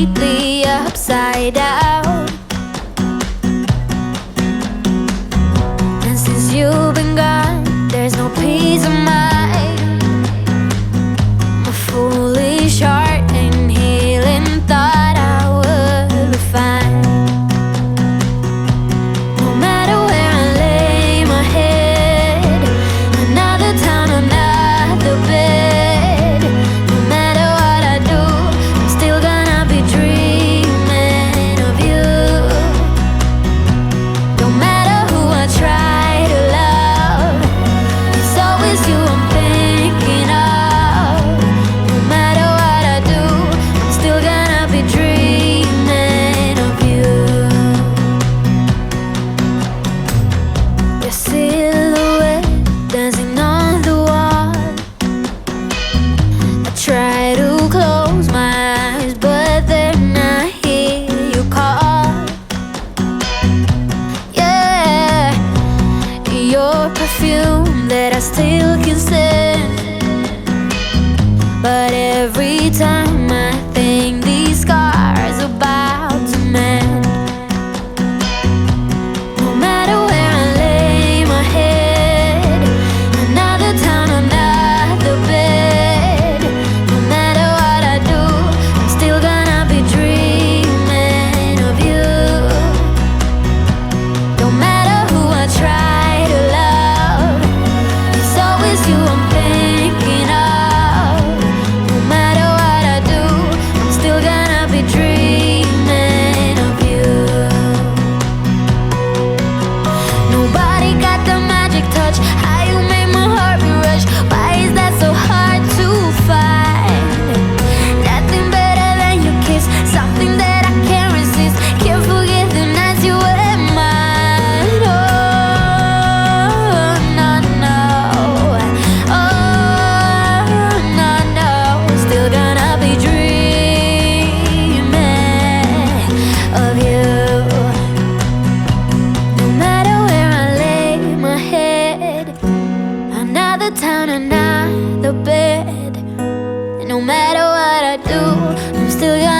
completely upside down. And since you've been gone, there's no peace of mind. My foolish heart and healing thought I would be fine. No matter where I lay my head, another town, another bed. No matter what I do, I'm still gonna be dreaming of you. No matter who I try to love, it's always you I'm thinking of. No matter what I do, I'm still gonna be dreaming of you. Your silhouette dancing on the wall. I try to close my eyes, but then I hear you call. Yeah, your perfume that I still can stand. But every time I think these scars about to mend. No matter where I lay my head, another town, another bed. No matter what I do, I'm still gonna be dreaming of you. No matter who I try to love, it's always you I'm thinking of. No matter what I do, I'm still gonna be dreaming of you. Nobody got the magic touch. How you make my heart rush? Why is that so hard to find? Nothing better than your kiss, something that I can't resist. Can't forget the nights you were mine. Oh, no, no. Oh, no, no. Still gonna be dreaming of you. No matter where I lay my head, another town, another bed. No matter what I do, I'm still gonna